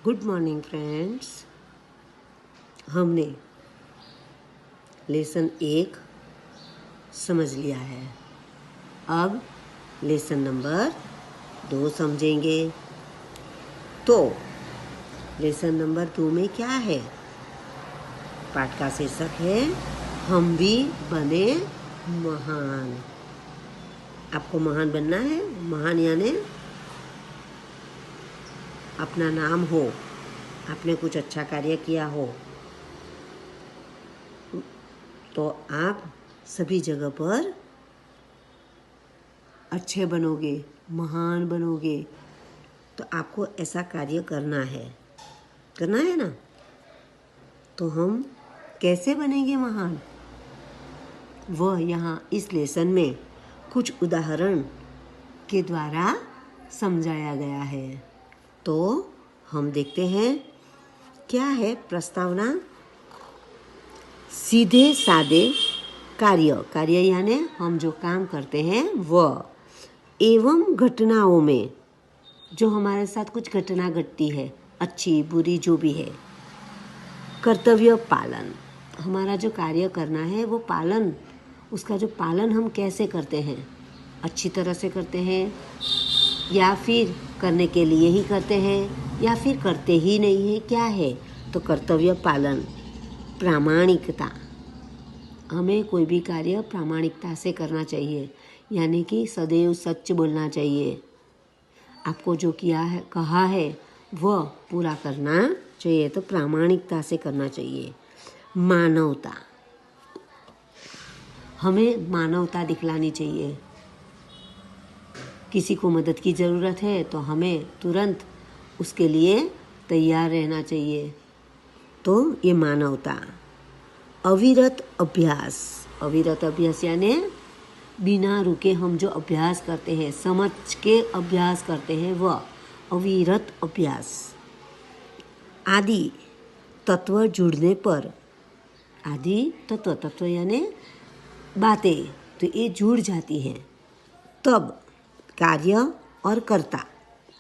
Good morning friends. हमने lesson 1 समझ लिया है। अब लेसन नंबर 2 समझेंगे। तो लेसन नंबर 2 में क्या है? पाठ का शीर्षक है हम भी बने महान। आपको महान बनना है। महान यानी अपना नाम हो, आपने कुछ अच्छा कार्य किया हो, तो आप सभी जगह पर अच्छे बनोगे, महान बनोगे। तो आपको ऐसा कार्य करना है ना। तो हम कैसे बनेंगे महान, वह यहाँ इस लेसन में कुछ उदाहरण के द्वारा समझाया गया है। तो हम देखते हैं क्या है प्रस्तावना। सीधे सादे कार्य यानी हम जो काम करते हैं वह, एवं घटनाओं में जो हमारे साथ कुछ घटना घटती है, अच्छी बुरी जो भी है। कर्तव्य पालन, हमारा जो कार्य करना है वो पालन, उसका जो पालन हम कैसे करते हैं, अच्छी तरह से करते हैं या फिर करने के लिए ही करते हैं या फिर करते ही नहीं है, क्या है? तो कर्तव्य पालन। प्रामाणिकता, हमें कोई भी कार्य प्रामाणिकता से करना चाहिए, यानी कि सदैव सच बोलना चाहिए। आपको जो किया है, कहा है, वह पूरा करना चाहिए। तो प्रामाणिकता से करना चाहिए। मानवता, हमें मानवता दिखलानी चाहिए। किसी को मदद की ज़रूरत है तो हमें तुरंत उसके लिए तैयार रहना चाहिए। तो ये मानवता। अविरत अभ्यास यानी बिना रुके हम जो अभ्यास करते हैं, समझ के अभ्यास करते हैं, वह अविरत अभ्यास। आदि तत्व जुड़ने पर, आदि तत्व यानी बातें, तो ये जुड़ जाती हैं तब कार्य और कर्ता।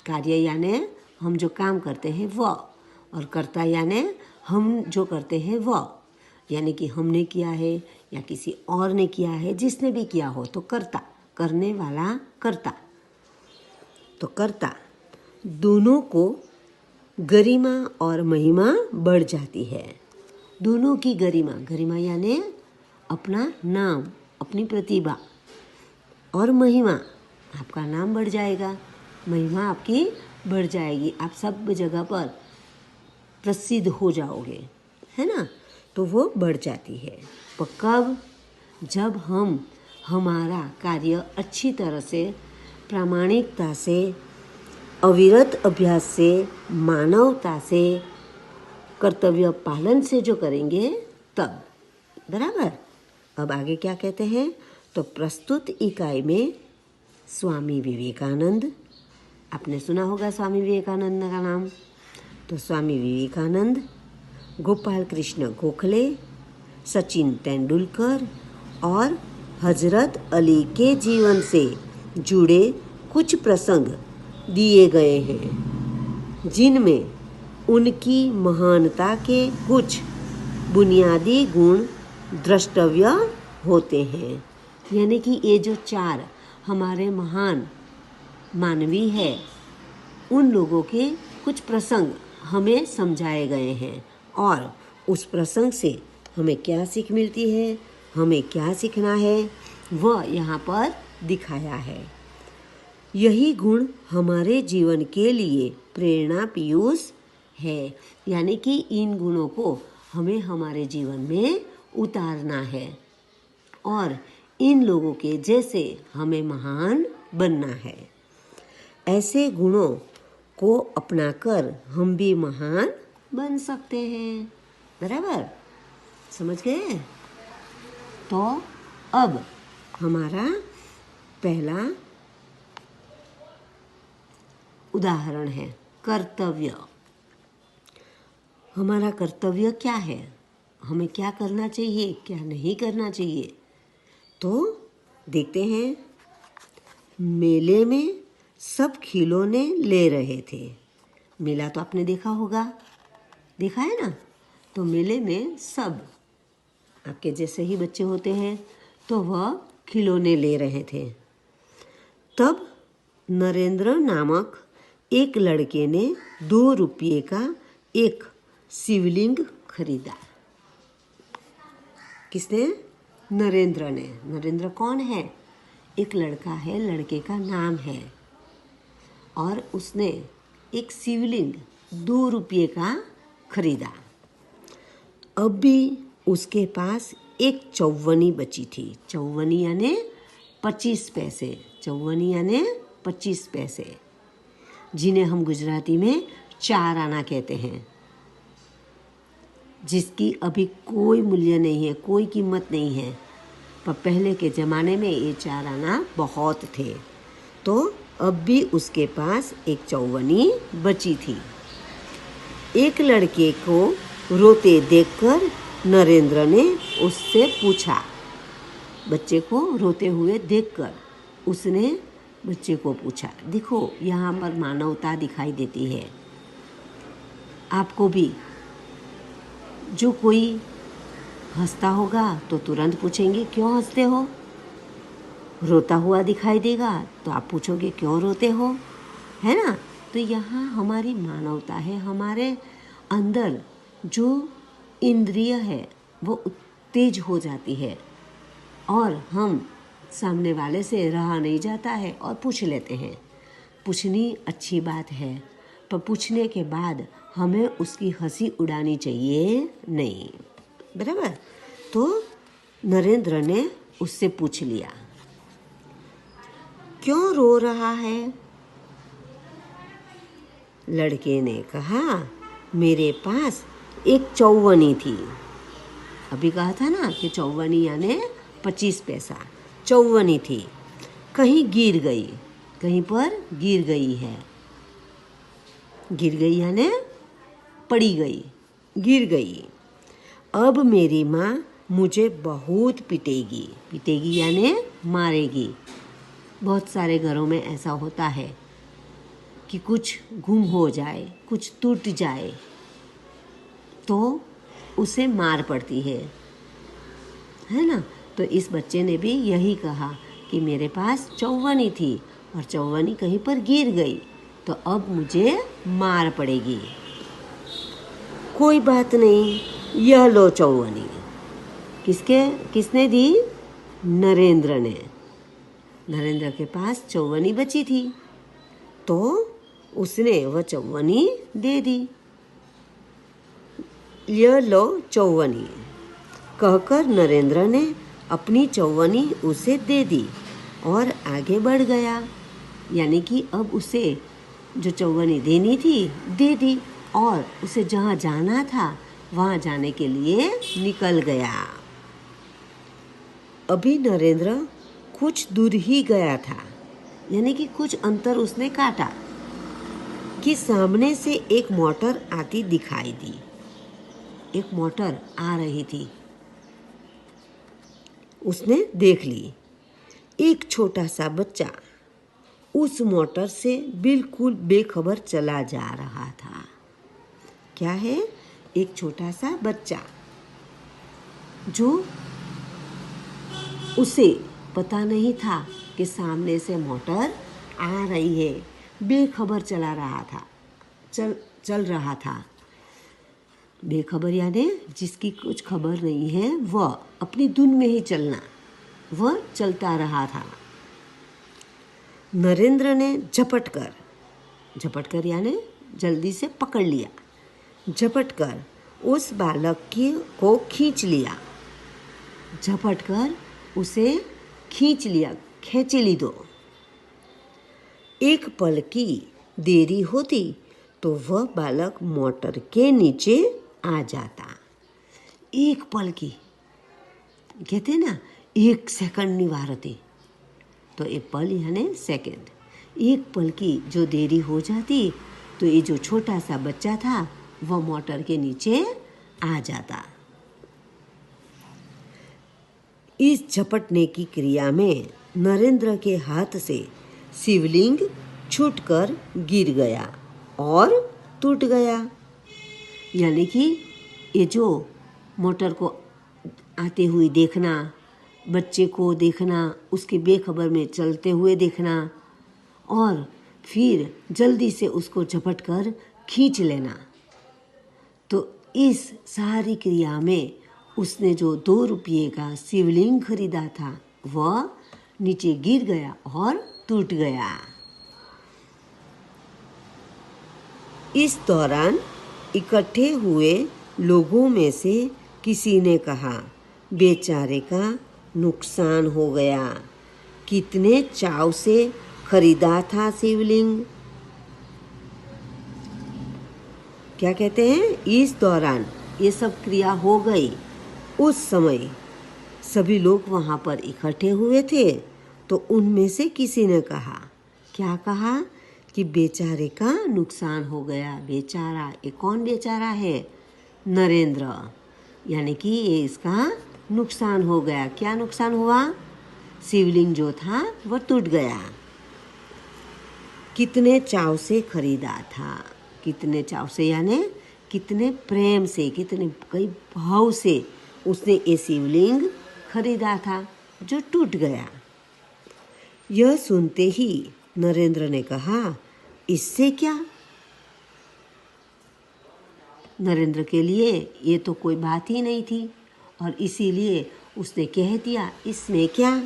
कार्य यानी हम जो काम करते हैं वह, और कर्ता यानी हम जो करते हैं वह, यानी कि हमने किया है या किसी और ने किया है, जिसने भी किया हो, तो कर्ता, करने वाला कर्ता। तो कर्ता दोनों को गरिमा और महिमा बढ़ जाती है। दोनों की गरिमा यानी अपना नाम, अपनी प्रतिभा, और महिमा, आपका नाम बढ़ जाएगा, महिमा आपकी बढ़ जाएगी, आप सब जगह पर प्रसिद्ध हो जाओगे, है ना। तो वो बढ़ जाती है। पर कब? जब हम हमारा कार्य अच्छी तरह से, प्रामाणिकता से, अविरत अभ्यास से, मानवता से, कर्तव्य पालन से जो करेंगे तब। बराबर। अब आगे क्या कहते हैं? तो प्रस्तुत इकाई में स्वामी विवेकानंद, आपने सुना होगा स्वामी विवेकानंद का नाम। तो स्वामी विवेकानंद, गोपाल कृष्ण गोखले, सचिन तेंदुलकर और हजरत अली के जीवन से जुड़े कुछ प्रसंग दिए गए हैं, जिनमें उनकी महानता के कुछ बुनियादी गुण द्रष्टव्य होते हैं। यानी कि ये जो 4 हमारे महान मानवी है, उन लोगों के कुछ प्रसंग हमें समझाए गए हैं, और उस प्रसंग से हमें क्या सीख मिलती है, हमें क्या सीखना है, वह यहाँ पर दिखाया है। यही गुण हमारे जीवन के लिए प्रेरणा पीयूष है, यानी कि इन गुणों को हमें हमारे जीवन में उतारना है और इन लोगों के जैसे हमें महान बनना है। ऐसे गुणों को अपनाकर हम भी महान बन सकते हैं। बराबर, समझ गए? तो अब हमारा पहला उदाहरण है कर्तव्य। हमारा कर्तव्य क्या है, हमें क्या करना चाहिए, क्या नहीं करना चाहिए। तो देखते हैं। मेले में सब खिलौने ले रहे थे, मेला तो आपने देखा होगा, देखा है ना। तो मेले में सब आपके जैसे ही बच्चे होते हैं, तो वह खिलौने ले रहे थे। तब नरेंद्र नामक एक लड़के ने 2 रुपये का एक शिवलिंग खरीदा। किसने? नरेंद्र ने। नरेंद्र कौन है? एक लड़का है, लड़के का नाम है। और उसने एक शिवलिंग 2 रुपये का खरीदा। अब भी उसके पास एक चौवनी बची थी। चौवनी यानी 25 पैसे। चौवनी यानी 25 पैसे, जिन्हें हम गुजराती में 4 आना कहते हैं, जिसकी अभी कोई मूल्य नहीं है, कोई कीमत नहीं है। पर पहले के ज़माने में ये 4 आना बहुत थे। तो अब भी उसके पास एक चौवनी बची थी। एक लड़के को रोते देखकर नरेंद्र ने उससे पूछा। बच्चे को रोते हुए देखकर उसने बच्चे को पूछा। देखो, यहाँ पर मानवता दिखाई देती है। आपको भी जो कोई हंसता होगा तो तुरंत पूछेंगे क्यों हंसते हो। रोता हुआ दिखाई देगा तो आप पूछोगे क्यों रोते हो, है ना। तो यहाँ हमारी मानवता है। हमारे अंदर जो इंद्रिय है वो उत्तेज हो जाती है और हम सामने वाले से रहा नहीं जाता है और पूछ लेते हैं। पूछनी अच्छी बात है, पर पूछने के बाद हमें उसकी हंसी उड़ानी चाहिए नहीं, बराबर। तो नरेंद्र ने उससे पूछ लिया, क्यों रो रहा है? लड़के ने कहा, मेरे पास एक चौवनी थी। अभी कहा था ना कि चौवनी यानी 25 पैसा। चौवनी थी, कहीं गिर गई, कहीं पर गिर गई है। गिर गई यानी पड़ी गई, गिर गई। अब मेरी माँ मुझे बहुत पिटेगी। पिटेगी यानी मारेगी। बहुत सारे घरों में ऐसा होता है कि कुछ गुम हो जाए, कुछ टूट जाए तो उसे मार पड़ती है ना। तो इस बच्चे ने भी यही कहा कि मेरे पास चौवनी थी और चौवनी कहीं पर गिर गई, तो अब मुझे मार पड़ेगी। कोई बात नहीं, यह लो चौवनी। किसने दी? नरेंद्र ने। नरेंद्र के पास चौवनी बची थी तो उसने वह चौवनी दे दी। यह लो चौवनी कहकर नरेंद्र ने अपनी चौवनी उसे दे दी और आगे बढ़ गया। यानी कि अब उसे जो चौवनी देनी थी दे दी और उसे जहाँ जाना था वहाँ जाने के लिए निकल गया। अभी नरेंद्र कुछ दूर ही गया था, यानी कि कुछ अंतर उसने काटा कि सामने से एक मोटर आती दिखाई दी। एक मोटर आ रही थी, उसने देख ली। एक छोटा सा बच्चा उस मोटर से बिल्कुल बेखबर चला जा रहा था। क्या है? एक छोटा सा बच्चा जो उसे पता नहीं था कि सामने से मोटर आ रही है, बेखबर चला रहा था, चल रहा था। बेखबर यानी जिसकी कुछ खबर नहीं है, वह अपनी धुन में ही चलना, वह चलता रहा था। नरेंद्र ने झपट कर यानी जल्दी से पकड़ लिया। झपट कर उस बालक को खींच लिया। झपट कर उसे खींच लिया, खेचली दो। एक पल की देरी होती तो वह बालक मोटर के नीचे आ जाता। एक पल की, कहते ना, एक सेकंड नहीं वार होती, तो एक पल यानी सेकंड। एक पल की जो देरी हो जाती तो ये जो छोटा सा बच्चा था वह मोटर के नीचे आ जाता। इस झपटने की क्रिया में नरेंद्र के हाथ से शिवलिंग छूटकर गिर गया और टूट गया। यानी कि ये जो मोटर को आते हुए देखना, बच्चे को देखना, उसके बेखबर में चलते हुए देखना और फिर जल्दी से उसको झपट कर खींच लेना, तो इस सारी क्रिया में उसने जो 2 रुपये का शिवलिंग खरीदा था वह नीचे गिर गया और टूट गया। इस दौरान इकट्ठे हुए लोगों में से किसी ने कहा, बेचारे का नुकसान हो गया, कितने चाव से खरीदा था शिवलिंग। क्या कहते हैं, इस दौरान ये सब क्रिया हो गई। उस समय सभी लोग वहाँ पर इकट्ठे हुए थे, तो उनमें से किसी ने कहा, क्या कहा कि बेचारे का नुकसान हो गया। बेचारा, ये कौन बेचारा है? नरेंद्र। यानी कि ये इसका नुकसान हो गया। क्या नुकसान हुआ? शिवलिंग जो था वह टूट गया। कितने चाव से खरीदा था, कितने चाव से यानी कितने प्रेम से, कितने कई भाव से उसने ये शिवलिंग खरीदा था जो टूट गया। यह सुनते ही नरेंद्र ने कहा, इससे क्या? नरेंद्र के लिए ये तो कोई बात ही नहीं थी और इसीलिए उसने कह दिया, इसमें क्या?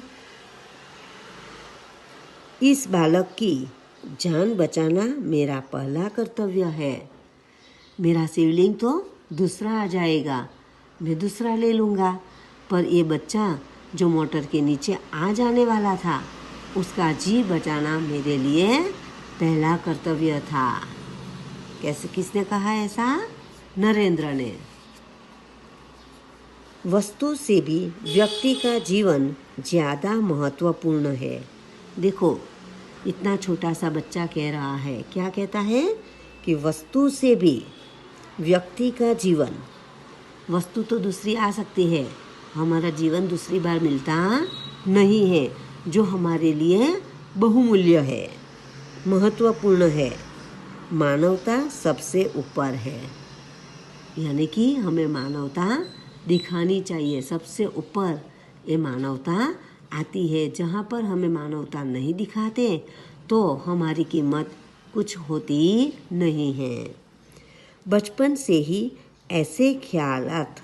इस बालक की जान बचाना मेरा पहला कर्तव्य है। मेरा शिवलिंग तो दूसरा आ जाएगा, मैं दूसरा ले लूँगा, पर ये बच्चा जो मोटर के नीचे आ जाने वाला था उसका जी बचाना मेरे लिए पहला कर्तव्य था। कैसे, किसने कहा ऐसा? नरेंद्र ने। वस्तु से भी व्यक्ति का जीवन ज़्यादा महत्वपूर्ण है। देखो, इतना छोटा सा बच्चा कह रहा है, क्या कहता है कि वस्तु से भी व्यक्ति का जीवन, वस्तु तो दूसरी आ सकती है, हमारा जीवन दूसरी बार मिलता नहीं है, जो हमारे लिए बहुमूल्य है, महत्वपूर्ण है। मानवता सबसे ऊपर है। यानी कि हमें मानवता दिखानी चाहिए। सबसे ऊपर ये मानवता आती है। जहाँ पर हमें मानवता नहीं दिखाते तो हमारी कीमत कुछ होती नहीं है। बचपन से ही ऐसे ख्यालात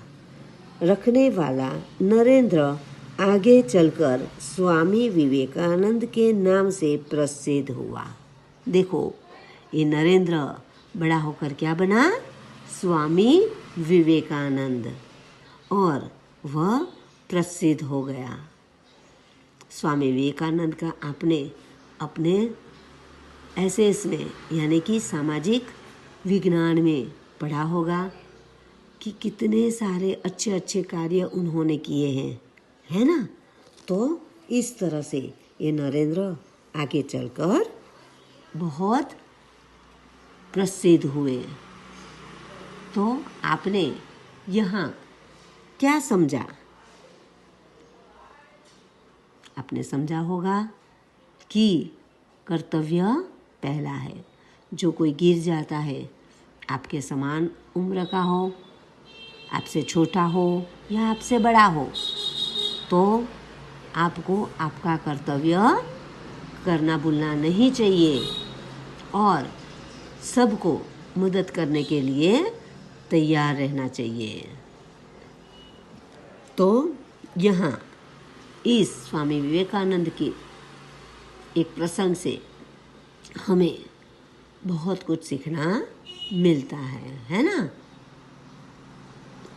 रखने वाला नरेंद्र आगे चलकर स्वामी विवेकानंद के नाम से प्रसिद्ध हुआ। देखो, ये नरेंद्र बड़ा होकर क्या बना? स्वामी विवेकानंद, और वह प्रसिद्ध हो गया। स्वामी विवेकानंद का आपने अपने एसेस में यानी कि सामाजिक विज्ञान में पढ़ा होगा कि कितने सारे अच्छे अच्छे कार्य उन्होंने किए हैं, है ना? तो इस तरह से ये नरेंद्र आगे चलकर बहुत प्रसिद्ध हुए। तो आपने यहाँ क्या समझा? आपने समझा होगा कि कर्तव्य पहला है। जो कोई गिर जाता है, आपके समान उम्र का हो, आपसे छोटा हो या आपसे बड़ा हो, तो आपको आपका कर्तव्य करना भूलना नहीं चाहिए और सबको मदद करने के लिए तैयार रहना चाहिए। तो यहाँ इस स्वामी विवेकानंद के एक प्रसंग से हमें बहुत कुछ सीखना मिलता है ना?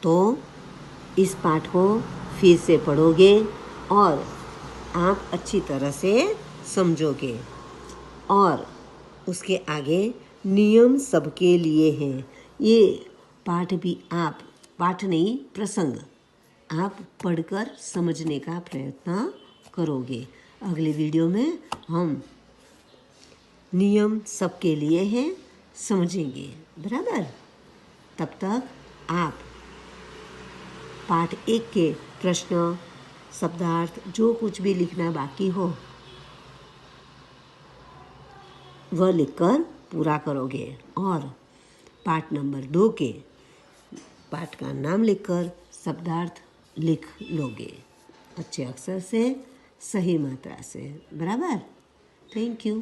तो इस पाठ को फिर से पढ़ोगे और आप अच्छी तरह से समझोगे, और उसके आगे नियम सबके लिए हैं। ये पाठ भी आप, पाठ नहीं प्रसंग, आप पढ़कर समझने का प्रयत्न करोगे। अगले वीडियो में हम नियम सबके लिए हैं समझेंगे, बराबर? तब तक आप पाठ 1 के प्रश्न, शब्दार्थ, जो कुछ भी लिखना बाकी हो वह लिखकर पूरा करोगे, और पाठ नंबर 2 के पाठ का नाम लिखकर शब्दार्थ लिख लोगे अच्छे अक्षर से, सही मात्रा से। बराबर? Thank you.